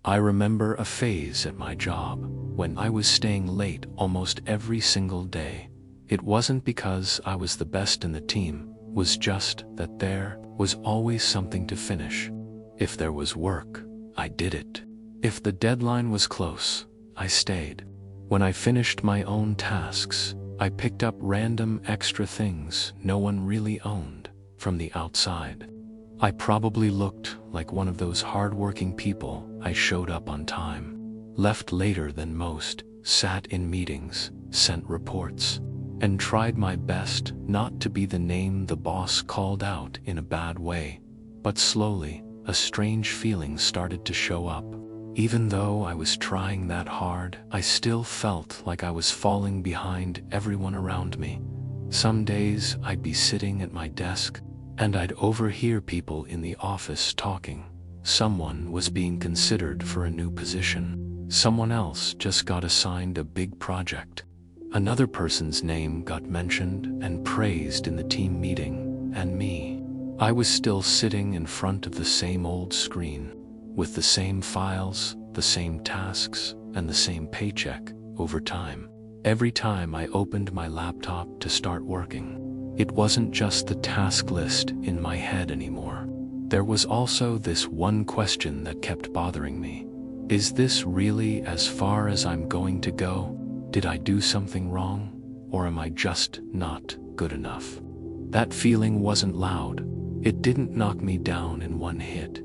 I remember a phase at my job when I was staying late almost every single day. It wasn't because I was the best in the team, it was just that there was always something to finish. If there was work, I did it. If the deadline was close, I stayed. When I finished my own tasks, I picked up random extra things no one really owned from the outside. I probably looked like one of those hard-working people. I showed up on time, left later than most, sat in meetings, sent reports, and tried my best not to be the name the boss called out in a bad way. But slowly, a strange feeling started to show up. Even though I was trying that hard, I still felt like I was falling behind everyone around me. Some days I'd be sitting at my desk, and I'd overhear people in the office talking. Someone was being considered for a new position. Someone else just got assigned a big project. Another person's name got mentioned and praised in the team meeting, and me. I was still sitting in front of the same old screen, with the same files, the same tasks, and the same paycheck over time. Every time I opened my laptop to start working, it wasn't just the task list in my head anymore. There was also this one question that kept bothering me. Is this really as far as I'm going to go? Did I do something wrong? Or am I just not good enough? That feeling wasn't loud. It didn't knock me down in one hit.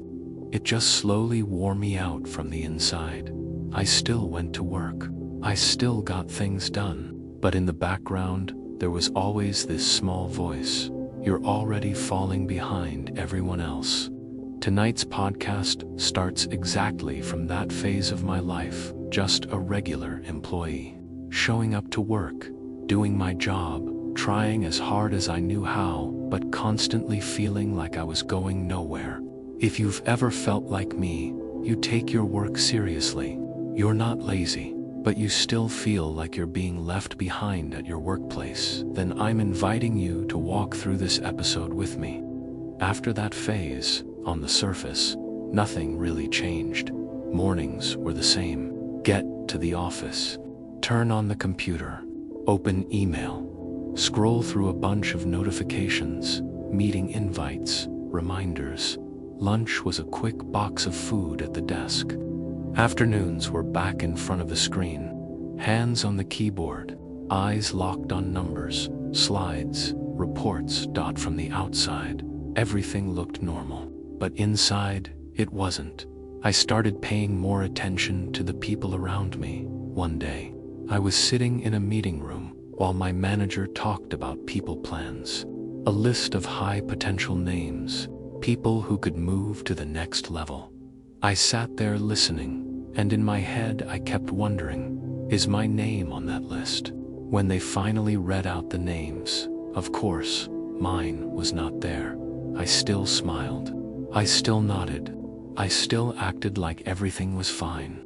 It just slowly wore me out from the inside. I still went to work. I still got things done. But in the background, there was always this small voice. You're already falling behind everyone else. Tonight's podcast starts exactly from that phase of my life, just a regular employee, showing up to work, doing my job, trying as hard as I knew how, but constantly feeling like I was going nowhere. If you've ever felt like me, you take your work seriously. You're not lazy, but you still feel like you're being left behind at your workplace, then I'm inviting you to walk through this episode with me. After that phase, on the surface, nothing really changed. Mornings were the same. Get to the office, turn on the computer, open email, scroll through a bunch of notifications, meeting invites, reminders. Lunch was a quick box of food at the desk. Afternoons were back in front of the screen, hands on the keyboard, eyes locked on numbers, slides, reports. From the outside, everything looked normal, but inside, it wasn't. I started paying more attention to the people around me. One day, I was sitting in a meeting room while my manager talked about people plans, a list of high potential names, people who could move to the next level. I sat there listening, and in my head I kept wondering, is my name on that list? When they finally read out the names, of course, mine was not there. I still smiled. I still nodded. I still acted like everything was fine.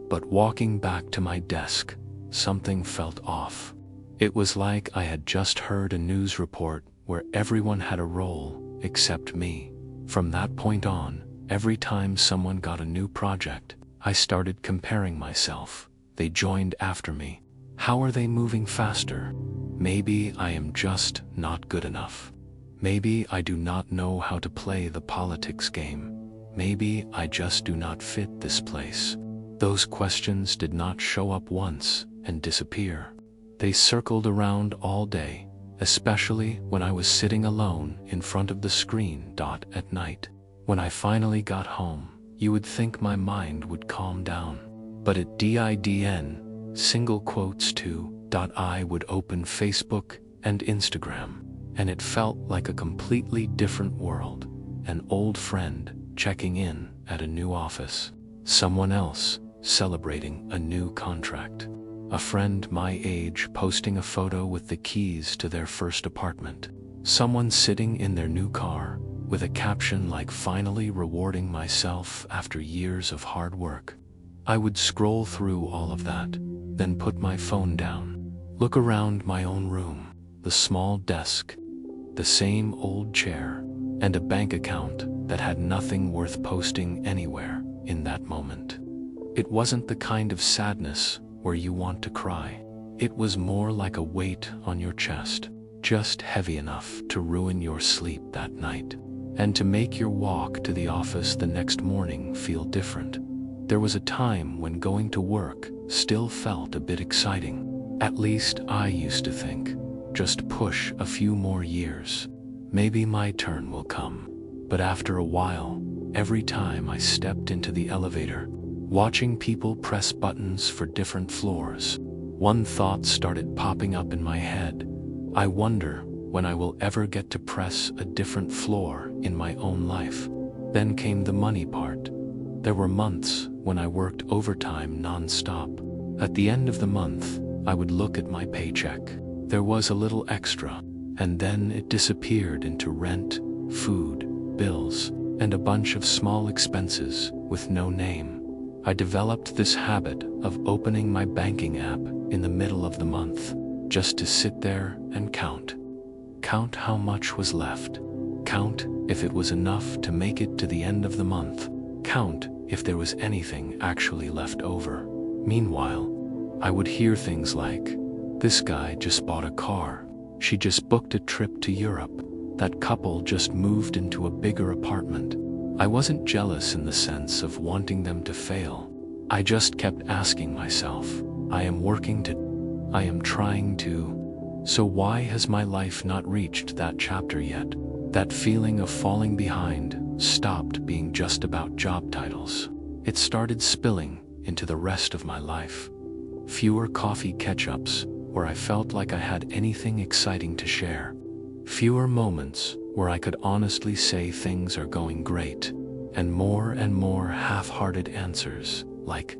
But walking back to my desk, something felt off. It was like I had just heard a news report where everyone had a role except me. From that point on, every time someone got a new project, I started comparing myself. They joined after me. How are they moving faster? Maybe I am just not good enough. Maybe I do not know how to play the politics game. Maybe I just do not fit this place. Those questions did not show up once and disappear. They circled around all day, especially when I was sitting alone in front of the screen. At night, when I finally got home, you would think my mind would calm down. But at DIDN, single quotes I would open Facebook and Instagram, and it felt like a completely different world. An old friend checking in at a new office. Someone else celebrating a new contract. A friend my age posting a photo with the keys to their first apartment. Someone sitting in their new car with a caption like "finally rewarding myself after years of hard work." I would scroll through all of that, then put my phone down, look around my own room, the small desk, the same old chair, and a bank account that had nothing worth posting anywhere in that moment. It wasn't the kind of sadness where you want to cry. It was more like a weight on your chest, just heavy enough to ruin your sleep that night, and to make your walk to the office the next morning feel different. There was a time when going to work still felt a bit exciting. At least I used to think, just push a few more years. Maybe my turn will come. But after a while, every time I stepped into the elevator, watching people press buttons for different floors, one thought started popping up in my head. I wonder when I will ever get to press a different floor in my own life. Then came the money part. There were months when I worked overtime non-stop. At the end of the month, I would look at my paycheck. There was a little extra, and then it disappeared into rent, food, bills, and a bunch of small expenses with no name. I developed this habit of opening my banking app in the middle of the month, just to sit there and count. Count how much was left. Count if it was enough to make it to the end of the month. Count if there was anything actually left over. Meanwhile, I would hear things like, "This guy just bought a car. She just booked a trip to Europe. That couple just moved into a bigger apartment." I wasn't jealous in the sense of wanting them to fail. I just kept asking myself, I am trying to. So why has my life not reached that chapter yet? That feeling of falling behind stopped being just about job titles. It started spilling into the rest of my life. Fewer coffee catch-ups where I felt like I had anything exciting to share. Fewer moments where I could honestly say things are going great. And more half-hearted answers like,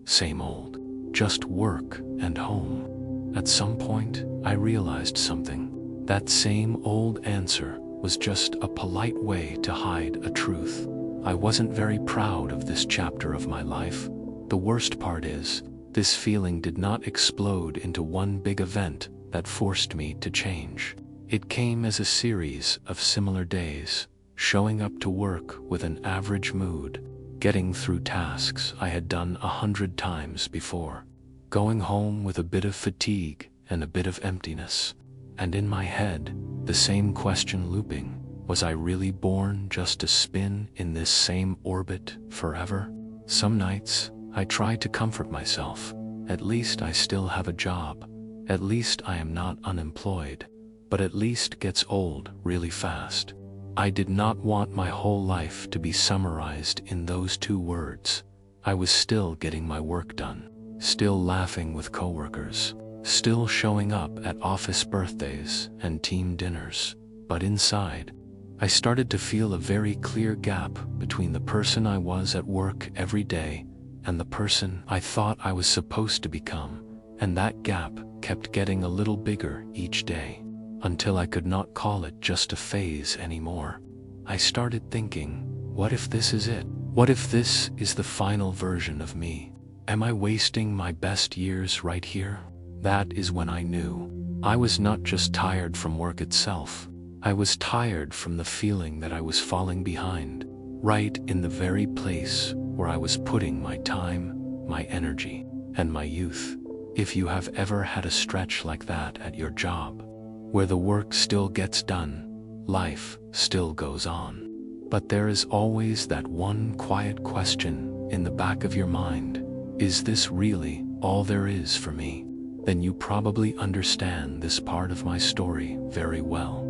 same old. Just work and home. At some point, I realized something. That same old answer was just a polite way to hide a truth. I wasn't very proud of this chapter of my life. The worst part is, this feeling did not explode into one big event that forced me to change. It came as a series of similar days, showing up to work with an average mood, getting through tasks I had done 100 times before, going home with a bit of fatigue and a bit of emptiness. And in my head, the same question looping, was I really born just to spin in this same orbit forever? Some nights, I try to comfort myself. At least I still have a job. At least I am not unemployed. But at least gets old really fast. I did not want my whole life to be summarized in those two words. I was still getting my work done, still laughing with coworkers, still showing up at office birthdays and team dinners. But inside, I started to feel a very clear gap between the person I was at work every day and the person I thought I was supposed to become, and that gap kept getting a little bigger each day, until I could not call it just a phase anymore. I started thinking, what if this is it? What if this is the final version of me? Am I wasting my best years right here? That is when I knew. I was not just tired from work itself. I was tired from the feeling that I was falling behind, right in the very place where I was putting my time, my energy, and my youth. If you have ever had a stretch like that at your job, where the work still gets done, life still goes on, but there is always that one quiet question in the back of your mind, is this really all there is for me? Then you probably understand this part of my story very well.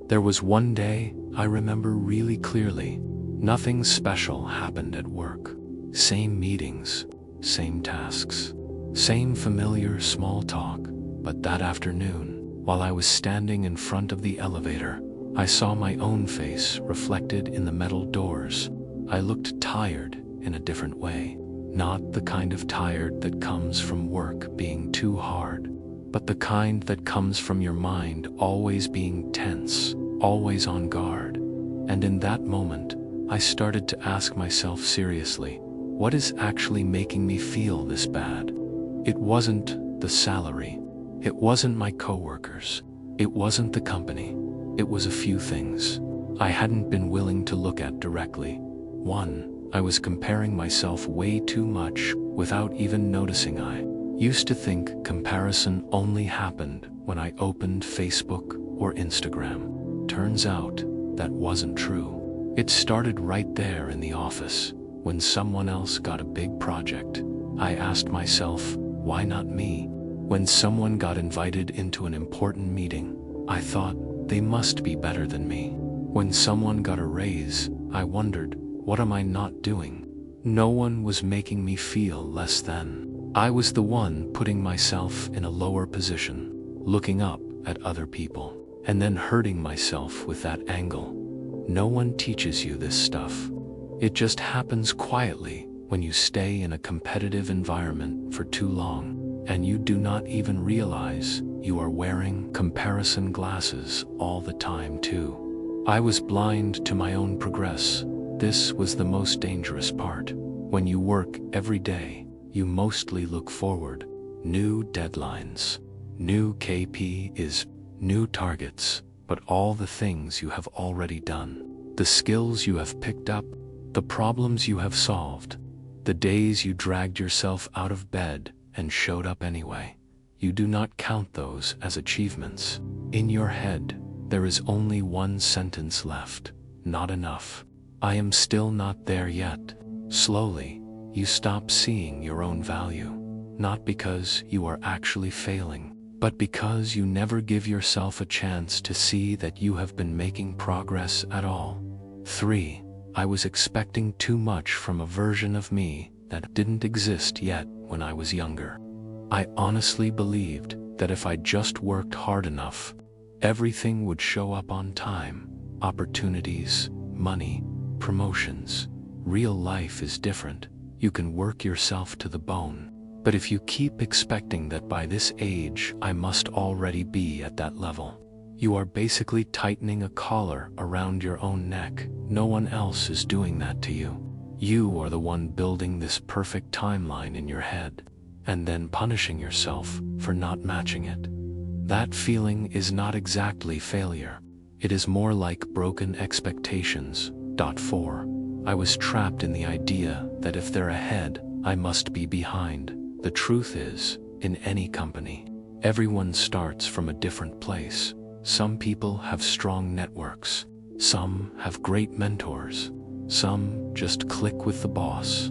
There was one day I remember really clearly. Nothing special happened at work. Same meetings, same tasks, same familiar small talk. But that afternoon, while I was standing in front of the elevator, I saw my own face reflected in the metal doors. I looked tired in a different way. Not the kind of tired that comes from work being too hard, but the kind that comes from your mind always being tense, always on guard. And in that moment, I started to ask myself seriously, what is actually making me feel this bad? It wasn't the salary. It wasn't my coworkers. It wasn't the company. It was a few things. I hadn't been willing to look at directly. 1. I was comparing myself way too much without even noticing. I used to think comparison only happened when I opened Facebook or Instagram. Turns out that wasn't true. It started right there in the office. When someone else got a big project, I asked myself, why not me? When someone got invited into an important meeting, I thought they must be better than me. When someone got a raise, I wondered, what am I not doing? No one was making me feel less than. I was the one putting myself in a lower position, looking up at other people, and then hurting myself with that angle. No one teaches you this stuff. It just happens quietly when you stay in a competitive environment for too long, and you do not even realize you are wearing comparison glasses all the time too. I was blind to my own progress. This was the most dangerous part. When you work every day, you mostly look forward. New deadlines, new KPIs, new targets, but all the things you have already done, the skills you have picked up, the problems you have solved, the days you dragged yourself out of bed and showed up anyway. You do not count those as achievements. In your head, there is only one sentence left: not enough. I am still not there yet. Slowly, you stop seeing your own value, not because you are actually failing, but because you never give yourself a chance to see that you have been making progress at all. 3. I was expecting too much from a version of me that didn't exist yet when I was younger. I honestly believed that if I just worked hard enough, everything would show up on time. Opportunities, money, promotions. Real life is different. You can work yourself to the bone. But if you keep expecting that by this age I must already be at that level, you are basically tightening a collar around your own neck. No one else is doing that to you. You are the one building this perfect timeline in your head, and then punishing yourself for not matching it. That feeling is not exactly failure. It is more like broken expectations. 4. I was trapped in the idea that if they're ahead, I must be behind. The truth is, in any company, everyone starts from a different place. Some people have strong networks. Some have great mentors. Some just click with the boss.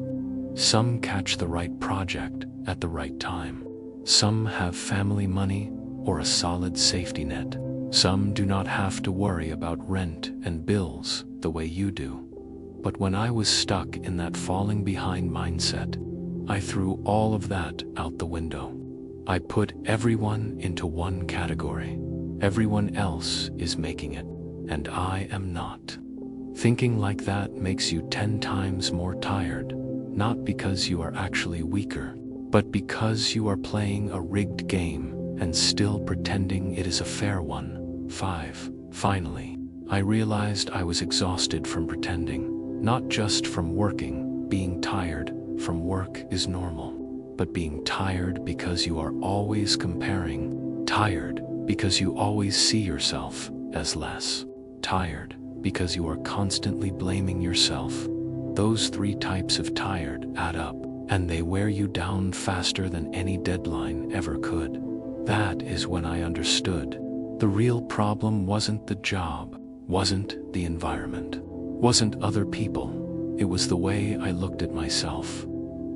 Some catch the right project at the right time. Some have family money or a solid safety net. Some do not have to worry about rent and bills the way you do. But when I was stuck in that falling behind mindset, I threw all of that out the window. I put everyone into one category. Everyone else is making it, and I am not. Thinking like that makes you 10 times more tired, not because you are actually weaker, but because you are playing a rigged game and still pretending it is a fair one. 5. Finally, I realized I was exhausted from pretending. Not just from working. Being tired from work is normal, but being tired because you are always comparing. Tired because you always see yourself as less. Tired because you are constantly blaming yourself. Those 3 types of tired add up, and they wear you down faster than any deadline ever could. That is when I understood. The real problem wasn't the job, wasn't the environment, wasn't other people. It was the way I looked at myself,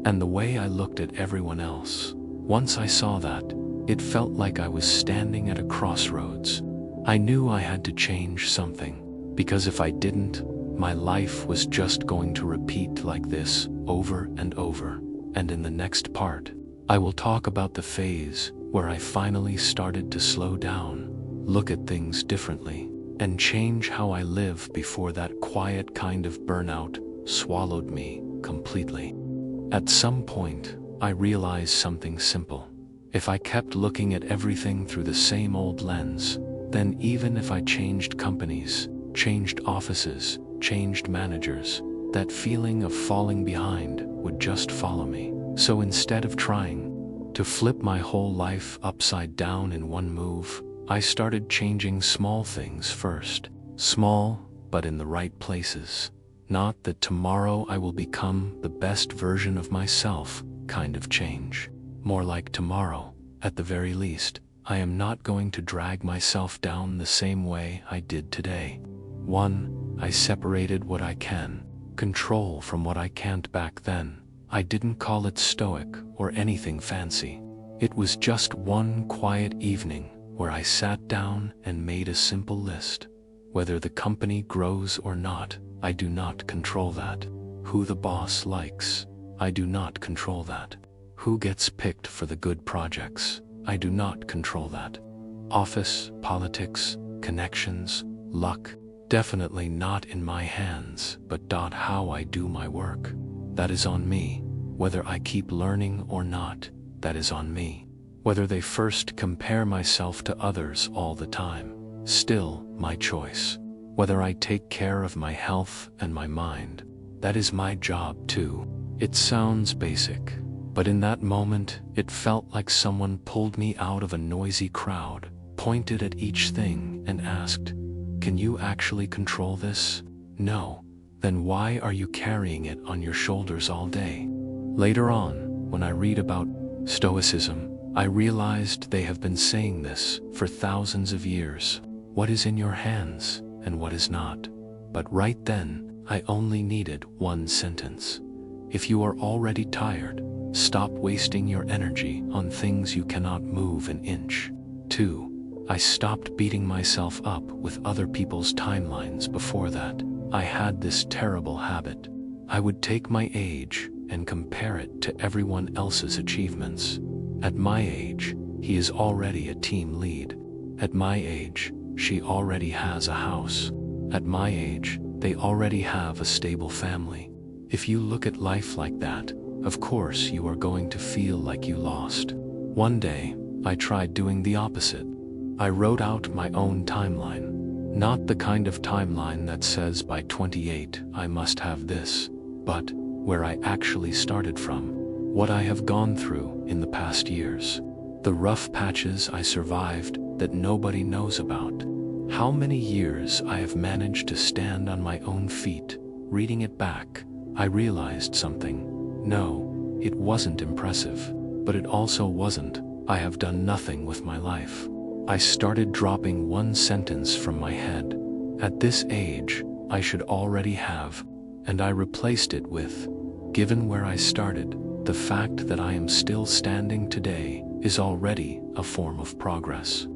and the way I looked at everyone else. Once I saw that, it felt like I was standing at a crossroads. I knew I had to change something, because if I didn't, my life was just going to repeat like this over and over. And in the next part, I will talk about the phase where I finally started to slow down, look at things differently, and change how I live before that quiet kind of burnout swallowed me completely. At some point, I realized something simple. If I kept looking at everything through the same old lens, then even if I changed companies, changed offices, changed managers, that feeling of falling behind would just follow me. So instead of trying to flip my whole life upside down in one move, I started changing small things first. Small, but in the right places. Not that tomorrow I will become the best version of myself kind of change. More like tomorrow, at the very least, I am not going to drag myself down the same way I did today. 1. I separated what I can control from what I can't back then. I didn't call it stoic or anything fancy. It was just one quiet evening where I sat down and made a simple list. Whether the company grows or not, I do not control that. Who the boss likes, I do not control that. Who gets picked for the good projects, I do not control that. Office, politics, connections, luck, definitely not in my hands, but how I do my work, that is on me. Whether I keep learning or not, that is on me. Whether they first compare myself to others all the time, still my choice. Whether I take care of my health and my mind, that is my job too. It sounds basic, but in that moment, it felt like someone pulled me out of a noisy crowd, pointed at each thing and asked, "Can you actually control this? No. Then why are you carrying it on your shoulders all day?" Later on, when I read about Stoicism, I realized they have been saying this for thousands of years. What is in your hands and what is not? But right then, I only needed one sentence. If you are already tired, stop wasting your energy on things you cannot move an inch. 2. I stopped beating myself up with other people's timelines before that. I had this terrible habit. I would take my age and compare it to everyone else's achievements. At my age, he is already a team lead. At my age, she already has a house. At my age, they already have a stable family. If you look at life like that, of course you are going to feel like you lost. One day, I tried doing the opposite. I wrote out my own timeline. Not the kind of timeline that says by 28 I must have this, but where I actually started from. What I have gone through in the past years. The rough patches I survived that nobody knows about. How many years I have managed to stand on my own feet. Reading it back, I realized something. No, it wasn't impressive, but it also wasn't. I have done nothing with my life. I started dropping one sentence from my head. At this age, I should already have, and I replaced it with, given where I started, the fact that I am still standing today is already a form of progress.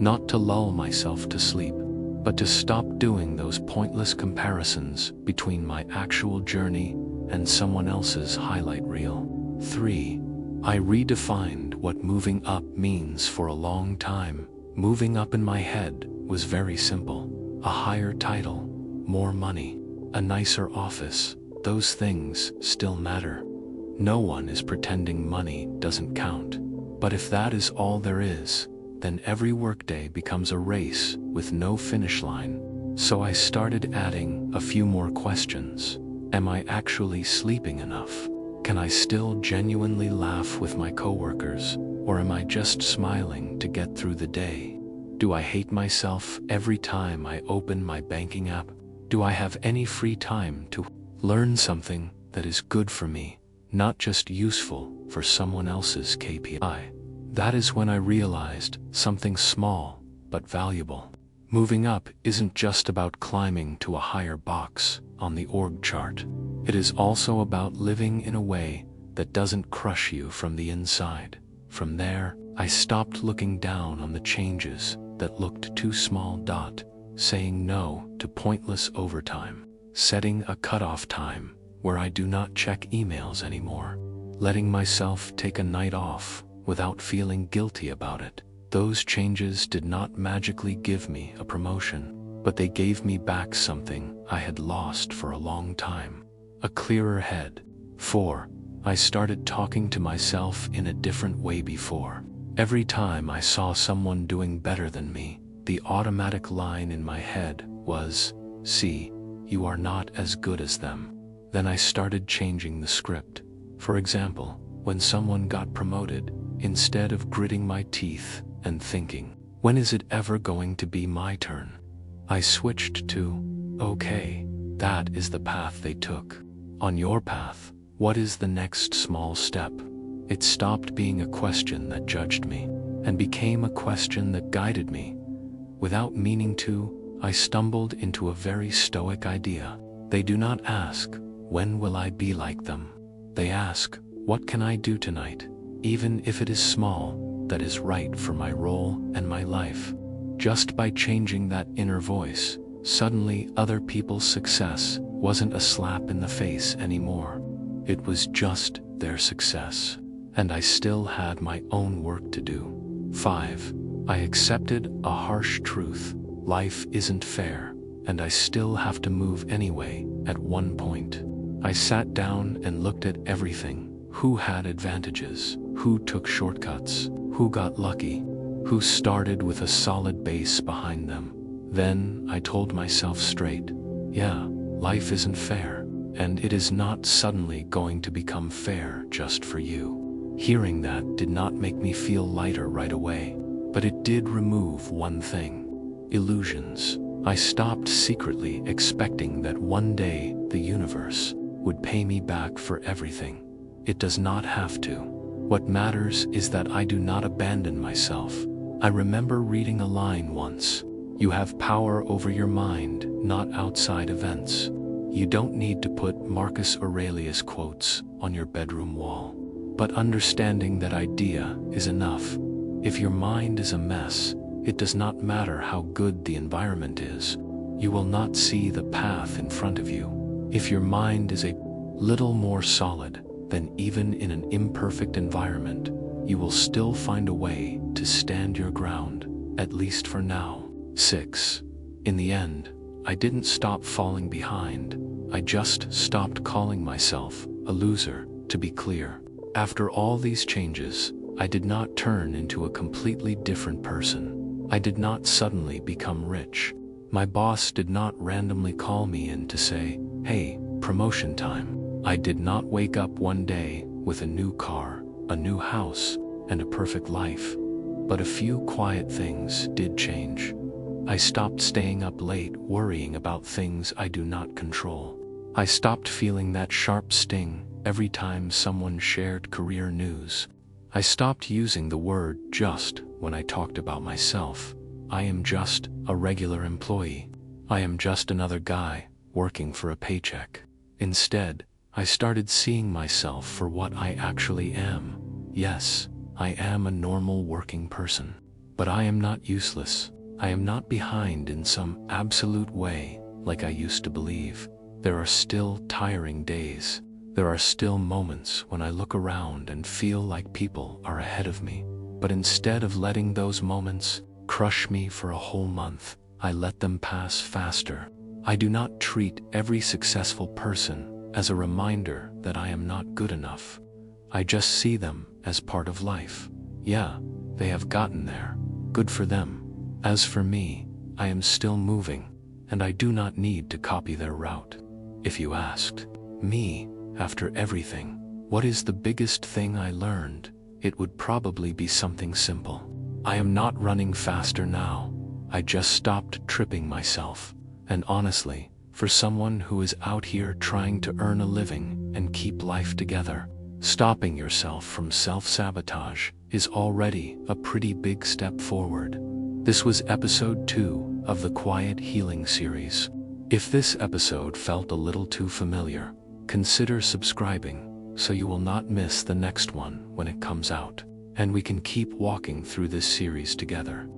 Not to lull myself to sleep, but to stop doing those pointless comparisons between my actual journey and someone else's highlight reel. 3. I redefined what moving up means for a long time. Moving up in my head was very simple. A higher title, more money, a nicer office. Those things still matter. No one is pretending money doesn't count. But if that is all there is, then every workday becomes a race with no finish line. So I started adding a few more questions. Am I actually sleeping enough? Can I still genuinely laugh with my coworkers, or am I just smiling to get through the day? Do I hate myself every time I open my banking app? Do I have any free time to learn something that is good for me, not just useful for someone else's KPI? That is when I realized something small but valuable. Moving up isn't just about climbing to a higher box on the org chart. It is also about living in a way that doesn't crush you from the inside. From there, I stopped looking down on the changes that looked too small. Saying no to pointless overtime. Setting a cutoff time where I do not check emails anymore. Letting myself take a night off without feeling guilty about it. Those changes did not magically give me a promotion, but they gave me back something I had lost for a long time. A clearer head. 4. I started talking to myself in a different way before. Every time I saw someone doing better than me, the automatic line in my head was, "See, you are not as good as them." Then I started changing the script. For example, when someone got promoted, instead of gritting my teeth and thinking, when is it ever going to be my turn? I switched to, Okay, that is the path they took. On your path, what is the next small step? It stopped being a question that judged me and became a question that guided me. Without meaning to, I stumbled into a very Stoic idea. They do not ask, when will I be like them? They ask, what can I do tonight, even if it is small, that is right for my role and my life? Just by changing that inner voice, suddenly other people's success wasn't a slap in the face anymore. It was just their success, and I still had my own work to do. 5. I accepted a harsh truth. Life isn't fair, and I still have to move anyway. At one point, I sat down and looked at everything. Who had advantages? Who took shortcuts? Who got lucky? Who started with a solid base behind them? Then I told myself straight, yeah, life isn't fair, and it is not suddenly going to become fair just for you. Hearing that did not make me feel lighter right away, but it did remove one thing: illusions. I stopped secretly expecting that one day the universe would pay me back for everything. It does not have to. What matters is that I do not abandon myself. I remember reading a line once: you have power over your mind, not outside events. You don't need to put Marcus Aurelius quotes on your bedroom wall. But understanding that idea is enough. If your mind is a mess, it does not matter how good the environment is. You will not see the path in front of you. If your mind is a little more solid, then even in an imperfect environment, you will still find a way to stand your ground, at least for now. 6. In the end, I didn't stop falling behind. I just stopped calling myself a loser. To be clear, after all these changes, I did not turn into a completely different person. I did not suddenly become rich. My boss did not randomly call me in to say, hey, promotion time. I did not wake up one day with a new car, a new house, and a perfect life. But a few quiet things did change. I stopped staying up late worrying about things I do not control. I stopped feeling that sharp sting every time someone shared career news. I stopped using the word just when I talked about myself. I am just a regular employee. I am just another guy working for a paycheck. Instead, I started seeing myself for what I actually am. Yes, I am a normal working person. But I am not useless. I am not behind in some absolute way like I used to believe. There are still tiring days. There are still moments when I look around and feel like people are ahead of me. But instead of letting those moments crush me for a whole month, I let them pass faster. I do not treat every successful person as a reminder that I am not good enough. I just see them as part of life. Yeah, they have gotten there. Good for them. As for me, I am still moving, and I do not need to copy their route. If you asked me, after everything, what is the biggest thing I learned, it would probably be something simple. I am not running faster now. I just stopped tripping myself. And honestly, for someone who is out here trying to earn a living and keep life together, stopping yourself from self-sabotage is already a pretty big step forward. This was episode 2 of the Quiet Healing series. If this episode felt a little too familiar, consider subscribing so you will not miss the next one when it comes out, and we can keep walking through this series together.